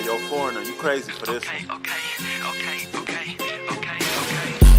yo, foreigner, you crazy for this one.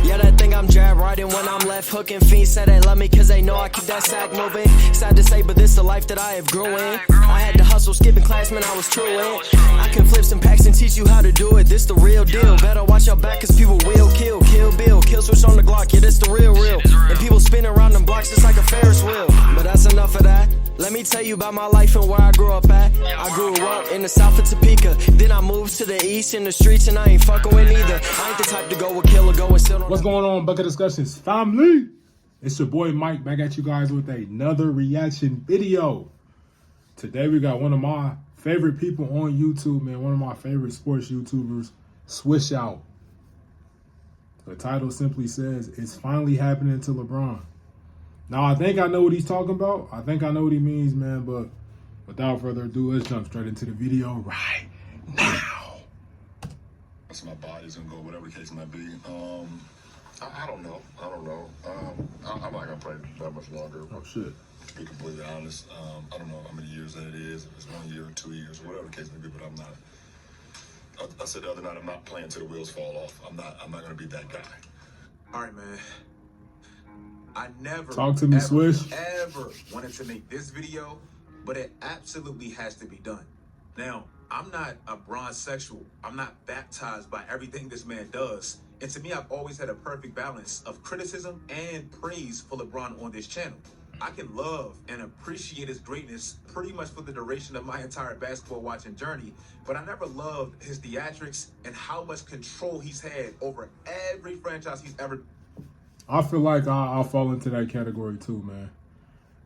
Yeah, they think I'm jab riding when I'm left hooking. Fiends say they love me cause they know I keep that sack moving. Sad to say, but this the life that I have grew in. I had to hustle, skipping class, man, I was true in. I can flip some packs and teach you how to do it. This the real deal. Better watch your back cause people will kill. Kill Bill, kill switch on the Glock. Yeah, this the real. And people spin around them blocks just like a Ferris wheel. But that's enough of that. Let me tell you about my life and where I grew up at. I grew up in the south of Topeka. Then I moved to the east in the streets and I ain't fucking with neither. I ain't the type to go with kill or go with still. What's going on, Bucket Discussions family? It's your boy Mike back at you guys with another reaction video. Today we got one of my favorite people on YouTube, man. One of my favorite sports YouTubers, SWISHOUT. The title simply says, "It's finally happening to LeBron." Now, I think I know what he's talking about. I think I know what he means, man. But without further ado, let's jump straight into the video right now. So my body's gonna go, whatever the case might be. I don't know. I'm not gonna play that much longer. Oh shit. To be completely honest, I don't know how many years that it is. If it's 1 year or 2 years, or whatever the case may be. But I'm not. I said the other night, I'm not playing till the wheels fall off. I'm not gonna be that guy. All right, man. I never talk to me, Swish. Ever wanted to make this video, but it absolutely has to be done. Now, I'm not a Bron sexual. I'm not baptized by everything this man does. And to me, I've always had a perfect balance of criticism and praise for LeBron on this channel. I can love and appreciate his greatness pretty much for the duration of my entire basketball watching journey, but I never loved his theatrics and how much control he's had over every franchise he's ever. I feel like I'll fall into that category too, man.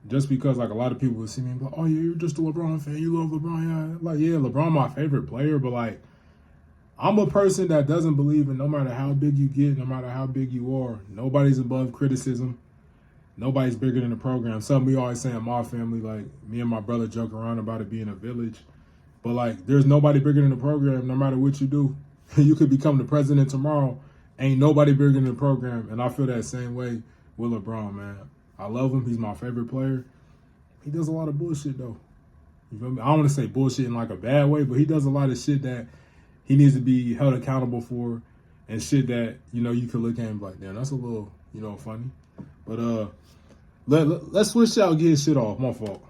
Just because, like, a lot of people will see me and be like, "Oh yeah, you're just a LeBron fan. You love LeBron." Yeah, like, yeah, LeBron my favorite player, but like, I'm a person that doesn't believe in no matter how big you get, no matter how big you are, nobody's above criticism. Nobody's bigger than the program. Something we always say in my family, like me and my brother joke around about it being a village, but like, there's nobody bigger than the program. No matter what you do, you could become the president tomorrow. Ain't nobody bigger than the program, and I feel that same way with LeBron, man. I love him. He's my favorite player. He does a lot of bullshit, though. You feel me? I don't want to say bullshit in like a bad way, but he does a lot of shit that he needs to be held accountable for, and shit that, you know, you could look at him like, damn, that's a little, you know, funny. But let's switch out and get his shit off. My fault.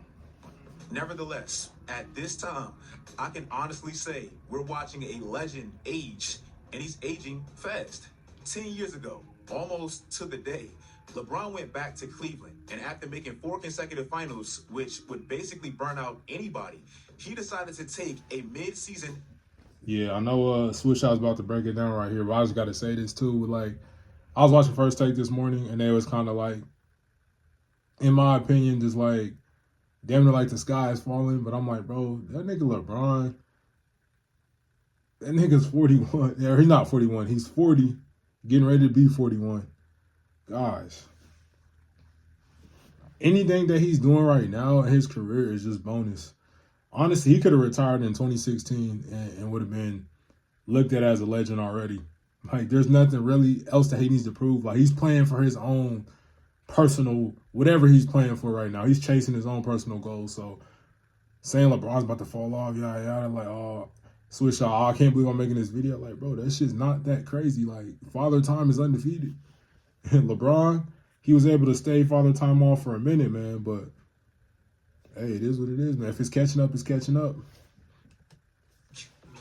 Nevertheless, at this time, I can honestly say we're watching a legend age, and he's aging fast. 10 years ago, almost to the day, LeBron went back to Cleveland, and after making 4 consecutive finals, which would basically burn out anybody, he decided to take a mid-season. Yeah, I know SWISHOUT's about to break it down right here, but I just got to say this too. Like, I was watching First Take this morning, and they was kind of like, in my opinion, just like, damn near like the sky is falling. But I'm like, bro, that nigga LeBron, that nigga's 41. Yeah, he's not 41. He's 40, getting ready to be 41. Guys, anything that he's doing right now in his career is just bonus. Honestly, he could have retired in 2016 and would have been looked at as a legend already. Like, there's nothing really else that he needs to prove. Like, he's playing for his own personal, whatever he's playing for right now. He's chasing his own personal goals. So saying LeBron's about to fall off, yada, like, oh, Swish out, I can't believe I'm making this video. Like, bro, that shit's not that crazy. Like, Father Time is undefeated. And LeBron, he was able to stay Father Time off for a minute, man. But, hey, it is what it is, man. If it's catching up, it's catching up.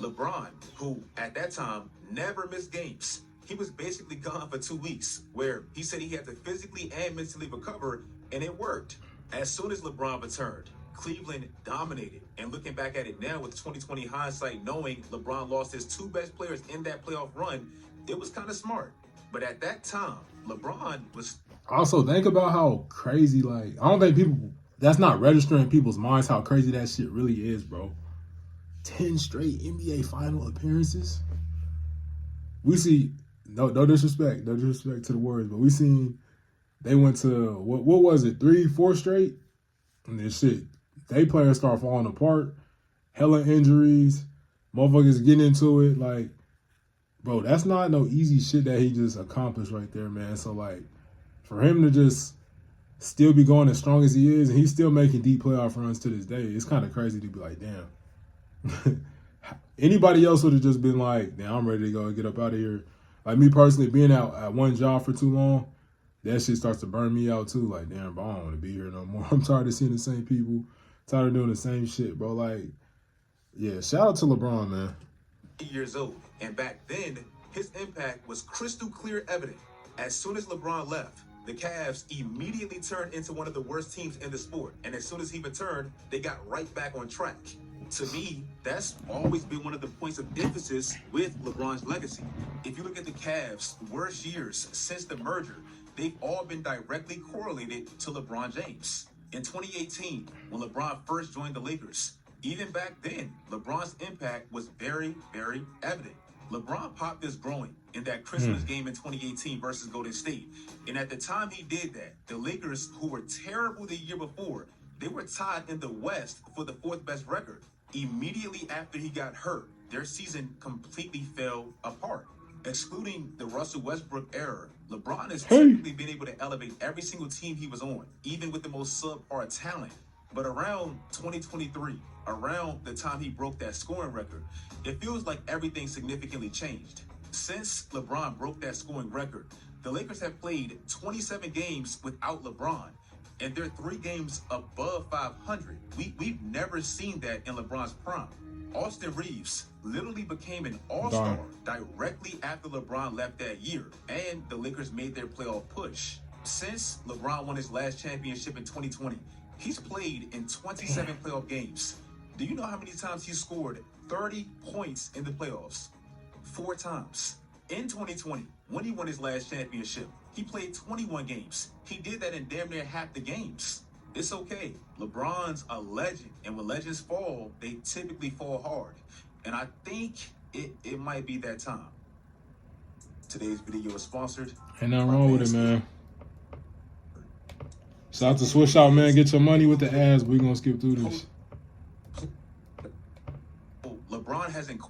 LeBron, who at that time never missed games, he was basically gone for 2 weeks, where he said he had to physically and mentally recover, and it worked. As soon as LeBron returned, Cleveland dominated. And looking back at it now with 2020 hindsight, knowing LeBron lost his 2 best players in that playoff run, it was kind of smart. But at that time, LeBron was... Also, think about how crazy, like, I don't think people, that's not registering in people's minds how crazy that shit really is, bro. 10 straight NBA final appearances. We see, no disrespect to the Warriors, but we seen they went to, what was it, 3, 4 straight? And then shit, they players start falling apart, hella injuries, motherfuckers getting into it, like, bro, that's not no easy shit that he just accomplished right there, man. So, like, for him to just still be going as strong as he is, and he's still making deep playoff runs to this day, it's kind of crazy to be like, damn, Anybody else would have just been like, "Damn, I'm ready to go and get up out of here." Like me personally, being out at one job for too long, that shit starts to burn me out too. Like, damn, bro, I don't want to be here no more. I'm tired of seeing the same people, tired of doing the same shit, bro. Like, yeah, shout out to LeBron, man. Years old, and back then, his impact was crystal clear evident. As soon as LeBron left, the Cavs immediately turned into one of the worst teams in the sport. And as soon as he returned, they got right back on track. To me, that's always been one of the points of emphasis with LeBron's legacy. If you look at the Cavs' worst years since the merger, they've all been directly correlated to LeBron James. In 2018, when LeBron first joined the Lakers, even back then, LeBron's impact was very, very evident. LeBron popped this growing in that Christmas game in 2018 versus Golden State. And at the time he did that, the Lakers, who were terrible the year before, they were tied in the West for the fourth best record. Immediately after he got hurt, their season completely fell apart. Excluding the Russell Westbrook era, LeBron has typically been able to elevate every single team he was on, even with the most subpar talent. But around 2023, around the time he broke that scoring record, it feels like everything significantly changed. Since LeBron broke that scoring record, the Lakers have played 27 games without LeBron, and they're 3 games above 500. We've never seen that in LeBron's prime. Austin Reeves literally became an all-star directly after LeBron left that year, and the Lakers made their playoff push. Since LeBron won his last championship in 2020, he's played in 27 playoff games. Do you know how many times he scored 30 points in the playoffs? 4 times. In 2020, when he won his last championship, he played 21 games. He did that in damn near half the games. It's okay. LeBron's a legend, and when legends fall, they typically fall hard. And I think it might be that time. Today's video is sponsored. Ain't nothing wrong with it, man. Shout out to SWISHOUT, man. Get your money with the ads. We're going to skip through this. LeBron hasn't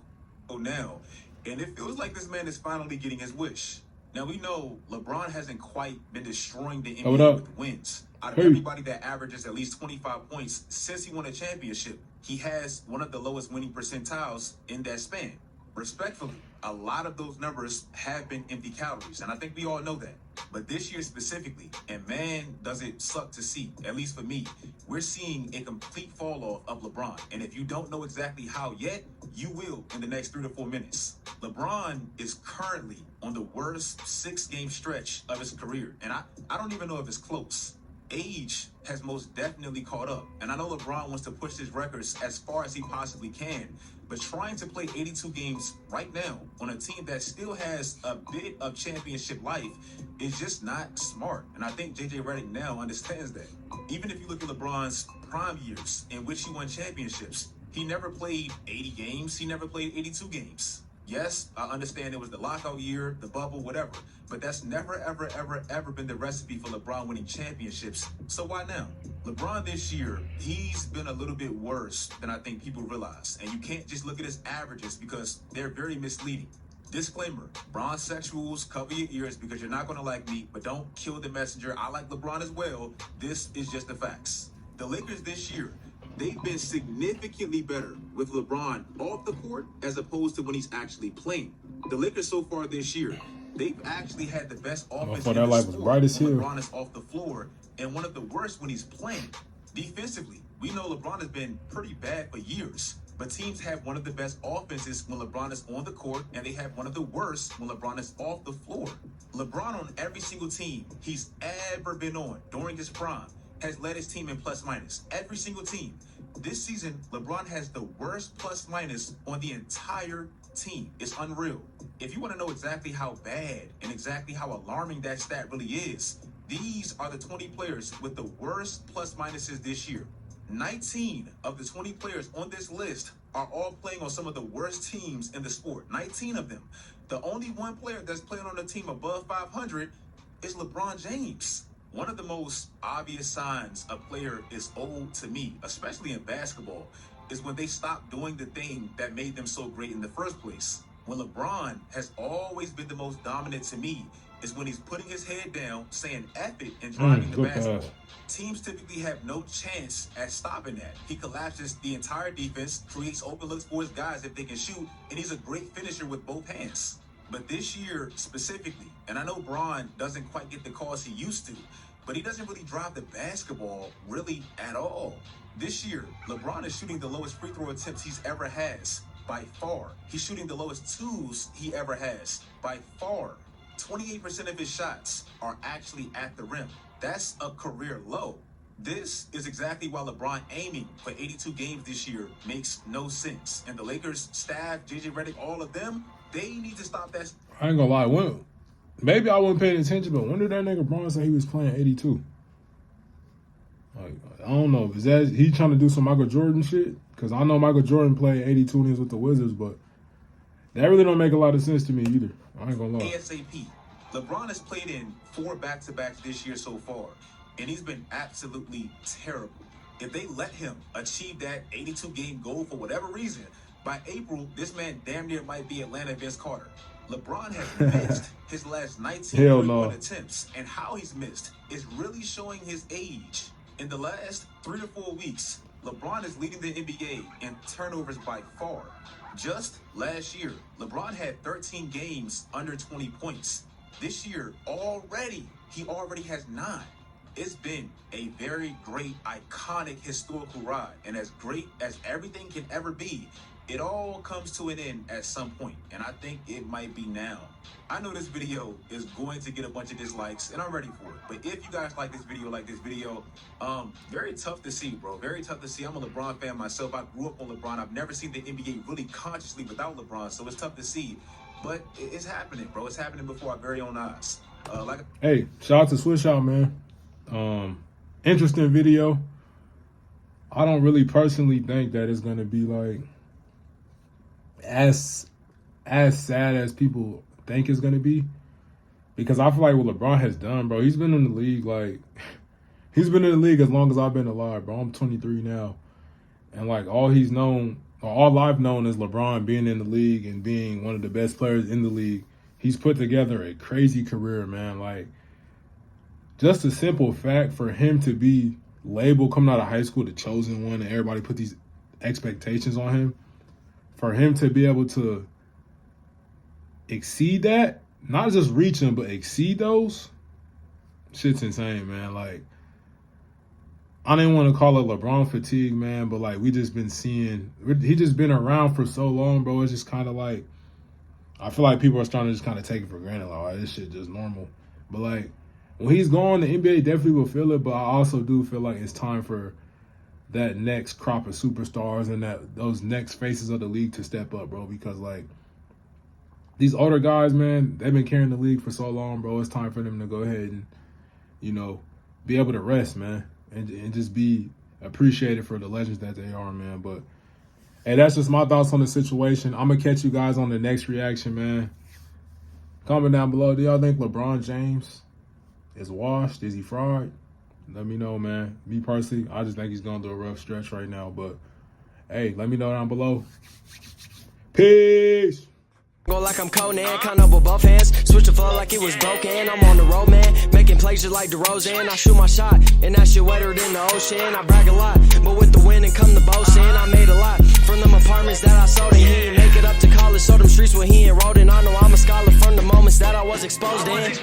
go now, and it feels like this man is finally getting his wish. Now, we know LeBron hasn't quite been destroying the NBA with wins. Out of everybody that averages at least 25 points since he won a championship, he has one of the lowest winning percentiles in that span. Respectfully, a lot of those numbers have been empty calories, and I think we all know that. But this year specifically, and man, does it suck to see, at least for me, we're seeing a complete fall off of LeBron. And if you don't know exactly how yet, you will in the next 3 to 4 minutes. LeBron is currently on the worst 6-game stretch of his career, and I don't even know if it's close. Age has most definitely caught up, and I know LeBron wants to push his records as far as he possibly can, but trying to play 82 games right now on a team that still has a bit of championship life is just not smart, and I think JJ Redick now understands that. Even if you look at LeBron's prime years in which he won championships, he never played 80 games, he never played 82 games. Yes, I understand it was the lockout year, the bubble, whatever, but that's never, ever, ever, ever been the recipe for LeBron winning championships. So why now? LeBron this year, he's been a little bit worse than I think people realize. And you can't just look at his averages because they're very misleading. Disclaimer, Bron sexuals, cover your ears because you're not going to like me, but don't kill the messenger. I like LeBron as well. This is just the facts. The Lakers this year, they've been significantly better with LeBron off the court as opposed to when he's actually playing. The Lakers so far this year, they've actually had the best offense in the sport when LeBron is off the floor, and one of the worst when he's playing. Defensively, we know LeBron has been pretty bad for years, but teams have one of the best offenses when LeBron is on the court, and they have one of the worst when LeBron is off the floor. LeBron on every single team he's ever been on during his prime has led his team in plus minus. Every single team. This season, LeBron has the worst plus minus on the entire team. It's unreal. If you want to know exactly how bad and exactly how alarming that stat really is, these are the 20 players with the worst plus minuses this year. 19 of the 20 players on this list are all playing on some of the worst teams in the sport. 19 of them. The only one player that's playing on a team above 500 is LeBron James. One of the most obvious signs a player is old to me, especially in basketball, is when they stop doing the thing that made them so great in the first place. When LeBron has always been the most dominant to me, is when he's putting his head down, saying F it, and driving the good basketball. pass. Teams typically have no chance at stopping that. He collapses the entire defense, creates open looks for his guys if they can shoot, and he's a great finisher with both hands. But this year specifically, and I know Bron doesn't quite get the calls he used to, but he doesn't really drive the basketball really at all. This year, LeBron is shooting the lowest free throw attempts he's ever has by far. He's shooting the lowest twos he ever has by far. 28% of his shots are actually at the rim. That's a career low. This is exactly why LeBron aiming for 82 games this year makes no sense. And the Lakers staff, JJ Redick, all of them, they need to stop that. I ain't gonna lie. Maybe I wasn't paying attention, but when did that nigga Bron say he was playing 82? Like, I don't know. Is that he trying to do some Michael Jordan shit? Because I know Michael Jordan played 82 when he was with the Wizards, but that really don't make a lot of sense to me either. I ain't gonna lie. ASAP. LeBron has played in 4 back-to-backs this year so far, and he's been absolutely terrible. If they let him achieve that 82-game goal for whatever reason, by April, this man damn near might be Atlanta Vince Carter. LeBron has missed his last 19 attempts, and how he's missed is really showing his age. In the last 3 to 4 weeks, LeBron is leading the NBA in turnovers by far. Just last year, LeBron had 13 games under 20 points. This year, he already has 9. It's been a very great, iconic, historical ride. And as great as everything can ever be, it all comes to an end at some point. And I think it might be now. I know this video is going to get a bunch of dislikes, and I'm ready for it. But if you guys like this video, very tough to see, bro. Very tough to see. I'm a LeBron fan myself. I grew up on LeBron. I've never seen the NBA really consciously without LeBron, so it's tough to see. But it's happening, bro. It's happening before our very own eyes. Hey, shout out to SWISHOUT, man. Interesting video. I don't really personally think that it's gonna be like as sad as people think it's gonna be, because I feel like what LeBron has done, bro, he's been in the league as long as I've been alive, bro. I'm 23 now, and like all I've known is LeBron being in the league and being one of the best players in the league. He's put together a crazy career, man. Like, just a simple fact for him to be labeled coming out of high school the chosen one, and everybody put these expectations on him, for him to be able to exceed that, not just reach them, but exceed those, shit's insane, man. Like, I didn't want to call it LeBron fatigue, man, but like, he just been around for so long, bro. It's just kind of like, I feel like people are starting to just kind of take it for granted, like, oh, this shit just normal. But like, when he's gone, the NBA definitely will feel it, but I also do feel like it's time for that next crop of superstars and those next faces of the league to step up, bro, because like, these older guys, man, they've been carrying the league for so long, bro. It's time for them to go ahead and, be able to rest, man, and just be appreciated for the legends that they are, man. But hey, that's just my thoughts on the situation. I'm going to catch you guys on the next reaction, man. Comment down below. Do y'all think LeBron James is washed? Is he fried? Let me know, man. Me personally, I just think he's going through a rough stretch right now. But hey, let me know down below. Peace. Go like I'm Conan, count up with both hands. Switch the flow like it was broken. I'm on the road, man, making plays just like DeRozan. I shoot my shot, and that shit wetter than the ocean. I brag a lot, but with the wind and come the boast in. I made a lot from them apartments that I sold, and he didn't make it up to college. So them streets where he enrolled in. I know I'm a scholar from the moments that I was exposed in.